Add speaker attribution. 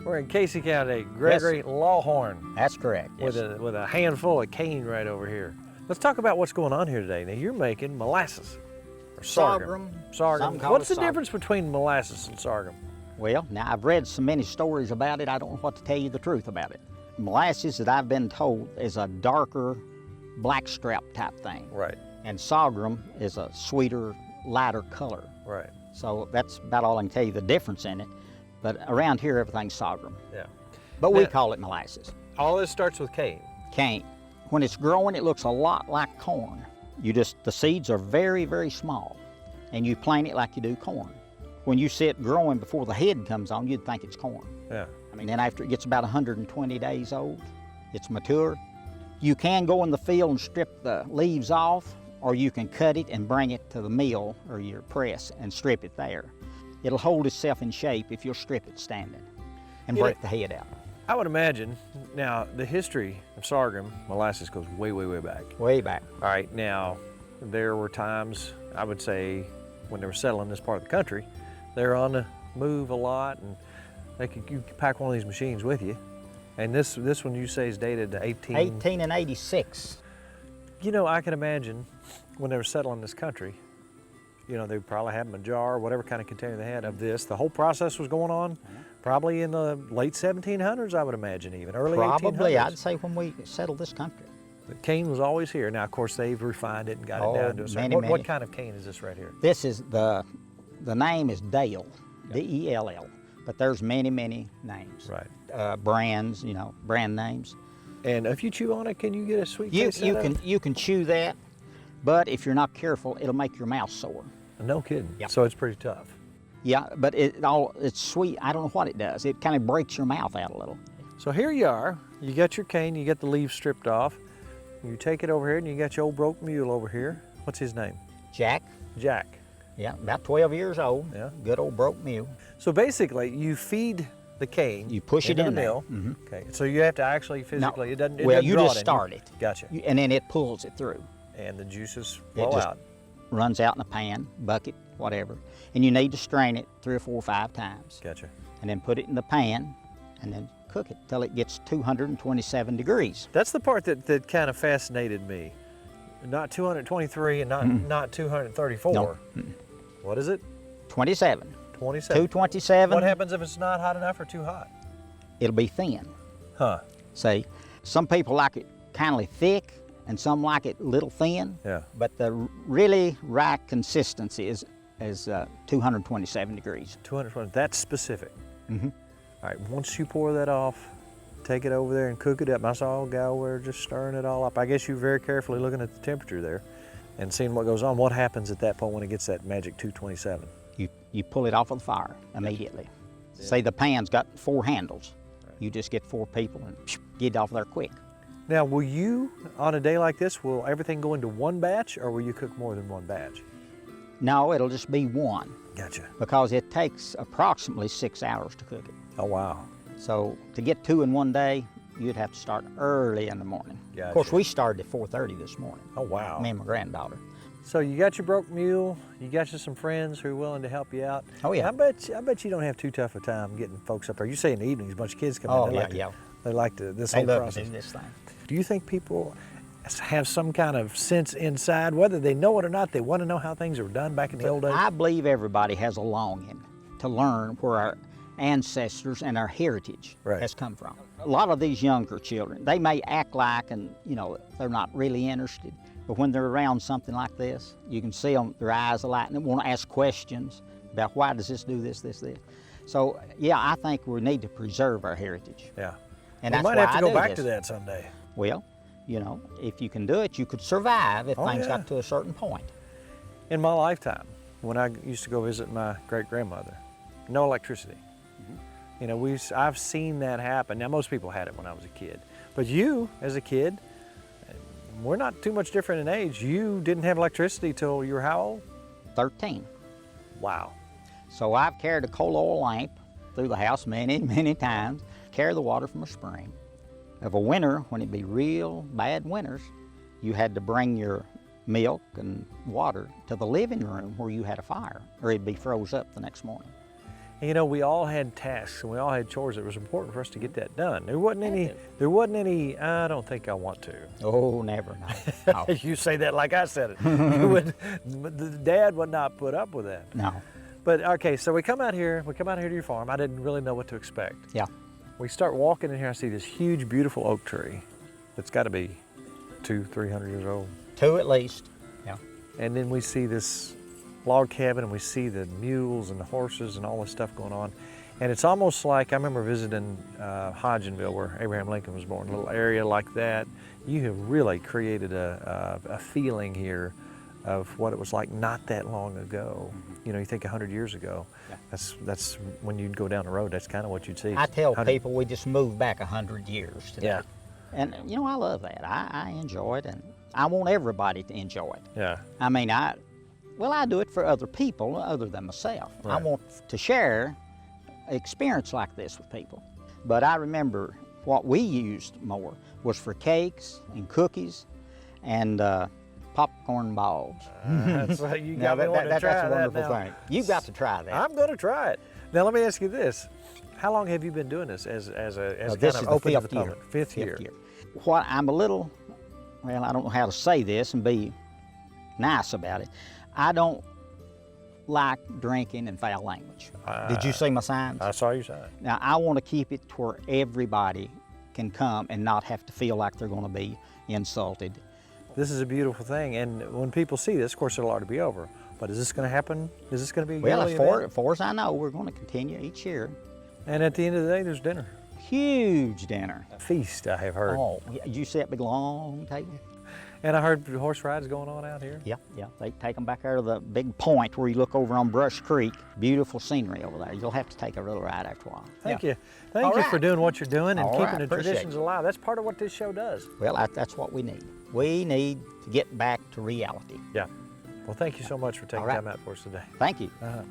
Speaker 1: We're in Casey County, Gregory Lawhorn.
Speaker 2: That's correct.
Speaker 1: With a handful of cane right over here. Let's talk about what's going on here today. Now you're making molasses, or sorghum. Sorghum. What's the difference between molasses and sorghum?
Speaker 2: Well, now I've read so many stories about it, I don't know what to tell you the truth about it. Molasses, that I've been told, is a darker blackstrap type thing.
Speaker 1: Right.
Speaker 2: And sorghum is a sweeter, lighter color.
Speaker 1: Right.
Speaker 2: So that's about all I can tell you the difference in it. But around here, everything's sorghum.
Speaker 1: Yeah.
Speaker 2: But we call it molasses.
Speaker 1: All this starts with cane.
Speaker 2: Cane. When it's growing, it looks a lot like corn. The seeds are very, very small, and you plant it like you do corn. When you see it growing before the head comes on, you'd think it's corn.
Speaker 1: Yeah.
Speaker 2: I mean, then after it gets about 120 days old, it's mature. You can go in the field and strip the leaves off, or you can cut it and bring it to the mill or your press and strip it there. It'll hold itself in shape if you'll strip it standing and break the head out.
Speaker 1: I would imagine, now the history of sorghum, molasses goes way, way, way back.
Speaker 2: Way back.
Speaker 1: All right, now there were times, I would say, when they were settling this part of the country, they were on the move a lot, and you could pack one of these machines with you. And this one you say is dated to
Speaker 2: 1886.
Speaker 1: You know, I can imagine when they were settling this country, you know, they probably had them a jar, whatever kind of container they had of this. The whole process was going on probably in the late 1700s, I would imagine, even early 1800s.
Speaker 2: Probably, I'd say when we settled this country.
Speaker 1: The cane was always here. Now, of course, they've refined it and got it down to a certain. What kind of cane is this right here?
Speaker 2: This is the name is Dale, D-E-L-L. But there's many, many names.
Speaker 1: Right.
Speaker 2: Brands, you know, brand names.
Speaker 1: And if you chew on it, can you get a sweet taste out of it?
Speaker 2: You can chew that, but if you're not careful, it'll make your mouth sore.
Speaker 1: No kidding.
Speaker 2: Yep.
Speaker 1: So it's pretty tough.
Speaker 2: Yeah, but it's sweet. I don't know what it does. It kind of breaks your mouth out a little.
Speaker 1: So here you are. You got your cane. You got the leaves stripped off. You take it over here, and you got your old broke mule over here. What's his name?
Speaker 2: Jack.
Speaker 1: Jack.
Speaker 2: Yeah, about 12 years old.
Speaker 1: Yeah.
Speaker 2: Good old broke mule.
Speaker 1: So basically, you feed the cane.
Speaker 2: You push it in
Speaker 1: the mill. Okay. So you have to actually physically. It doesn't.
Speaker 2: Well, you just start it.
Speaker 1: Gotcha.
Speaker 2: And then it pulls it through.
Speaker 1: And the juices flow out.
Speaker 2: Runs out in a pan, bucket, whatever. And you need to strain it 3 or 4 or 5 times.
Speaker 1: Gotcha.
Speaker 2: And then put it in the pan, and then cook it till it gets 227 degrees.
Speaker 1: That's the part that kind of fascinated me. Not 223 and not 234.
Speaker 2: No.
Speaker 1: What is it?
Speaker 2: 27.
Speaker 1: 27.
Speaker 2: 227.
Speaker 1: What happens if it's not hot enough or too hot?
Speaker 2: It'll be thin.
Speaker 1: Huh.
Speaker 2: See, some people like it kind of thick, and some like it little thin.
Speaker 1: Yeah.
Speaker 2: But the really right consistency is 227 degrees.
Speaker 1: 220. That's specific.
Speaker 2: Mm-hmm.
Speaker 1: All right. Once you pour that off, take it over there and cook it up. I saw a guy over there just stirring it all up. I guess you're very carefully looking at the temperature there and seeing what goes on. What happens at that point when it gets that magic 227?
Speaker 2: You pull it off of the fire immediately. Yeah. Say the pan's got 4 handles. Right. You just get 4 people and get it off there quick.
Speaker 1: Now, will you, on a day like this, will everything go into one batch, or will you cook more than one batch?
Speaker 2: No, it'll just be one.
Speaker 1: Gotcha.
Speaker 2: Because it takes approximately 6 hours to cook it.
Speaker 1: Oh, wow.
Speaker 2: So to get 2 in one day, you'd have to start early in the morning.
Speaker 1: Gotcha.
Speaker 2: Of course, we started at 4:30 this morning.
Speaker 1: Oh, wow.
Speaker 2: Me and my granddaughter.
Speaker 1: So you got your broke mule, you got you some friends who are willing to help you out.
Speaker 2: Oh, yeah.
Speaker 1: I bet you don't have too tough a time getting folks up there. You say in the evenings, a bunch of kids come in. They like this whole process.
Speaker 2: They love this thing.
Speaker 1: Do you think people have some kind of sense inside, whether they know it or not, they want to know how things were done back in the old days?
Speaker 2: I believe everybody has a longing to learn where our ancestors and our heritage has come from. A lot of these younger children, they may act like, and you know, they're not really interested, but when they're around something like this, you can see them, their eyes are lighting, they want to ask questions about why does this do this, this, this. So yeah, I think we need to preserve our heritage.
Speaker 1: Yeah.
Speaker 2: And
Speaker 1: we might have to go back to that someday.
Speaker 2: Well, you know, if you can do it, you could survive if things got to a certain point.
Speaker 1: In my lifetime, when I used to go visit my great-grandmother, no electricity. You know, I've seen that happen. Now, most people had it when I was a kid. But you, as a kid, we're not too much different in age. You didn't have electricity till you were how old?
Speaker 2: 13.
Speaker 1: Wow.
Speaker 2: So I've carried a coal oil lamp through the house many, many times, carry the water from a spring. Of a winter, when it'd be real bad winters, you had to bring your milk and water to the living room where you had a fire, or it'd be froze up the next morning.
Speaker 1: And, you know, we all had tasks and we all had chores. It was important for us to get that done. There wasn't any, I don't think I want to.
Speaker 2: Oh, never, no.
Speaker 1: You say that like I said it. The dad would not put up with that.
Speaker 2: No.
Speaker 1: But okay, so we come out here to your farm. I didn't really know what to expect.
Speaker 2: Yeah.
Speaker 1: We start walking in here, I see this huge, beautiful oak tree that's got to be 200-300 years old.
Speaker 2: 2 at least, yeah.
Speaker 1: And then we see this log cabin and we see the mules and the horses and all this stuff going on. And it's almost like, I remember visiting Hodgenville where Abraham Lincoln was born, a little area like that. You have really created a feeling here of what it was like not that long ago. You know, you think 100 years ago,
Speaker 2: yeah.
Speaker 1: That's when you'd go down the road, that's kind of what you'd see.
Speaker 2: I tell people we just moved back 100 years today.
Speaker 1: Yeah.
Speaker 2: And, you know, I love that. I enjoy it, and I want everybody to enjoy it.
Speaker 1: Yeah.
Speaker 2: I mean, I do it for other people other than myself.
Speaker 1: Right.
Speaker 2: I want to share experience like this with people. But I remember what we used more was for cakes and cookies and popcorn balls.
Speaker 1: That's what you got me wanting to try
Speaker 2: that's a wonderful
Speaker 1: that now.
Speaker 2: thing. You've got to try that.
Speaker 1: I'm going to try it. Now let me ask you this: how long have you been doing this as
Speaker 2: this
Speaker 1: kind
Speaker 2: is
Speaker 1: of
Speaker 2: the
Speaker 1: open to the
Speaker 2: fifth year.
Speaker 1: public? Fifth year.
Speaker 2: What I'm a little, well, I don't know how to say this and be nice about it. I don't like drinking and foul language. Did you see my signs?
Speaker 1: I saw your sign.
Speaker 2: Now, I want to keep it to where everybody can come and not have to feel like they're going to be insulted.
Speaker 1: This is a beautiful thing, and when people see this, of course, it'll already be over. But is this going to happen? Is this going to be a
Speaker 2: well,
Speaker 1: yearly event?
Speaker 2: as far as I know, we're going to continue each year.
Speaker 1: And at the end of the day, there's dinner.
Speaker 2: Huge dinner.
Speaker 1: A feast, I have heard.
Speaker 2: Oh, you see that big long table?
Speaker 1: And I heard horse rides going on out here.
Speaker 2: Yeah, yeah. They take them back there to the big point where you look over on Brush Creek. Beautiful scenery over there. You'll have to take a little ride after a while.
Speaker 1: Thank
Speaker 2: Yeah.
Speaker 1: you. Thank you for doing what you're doing and
Speaker 2: All
Speaker 1: keeping
Speaker 2: right,
Speaker 1: the
Speaker 2: appreciate
Speaker 1: traditions
Speaker 2: it.
Speaker 1: alive. That's part of what this show does.
Speaker 2: Well, that's what we need. We need to get back to reality.
Speaker 1: Yeah. Well, thank you so much for taking
Speaker 2: All right.
Speaker 1: time out for us today.
Speaker 2: Thank you.
Speaker 1: Uh-huh.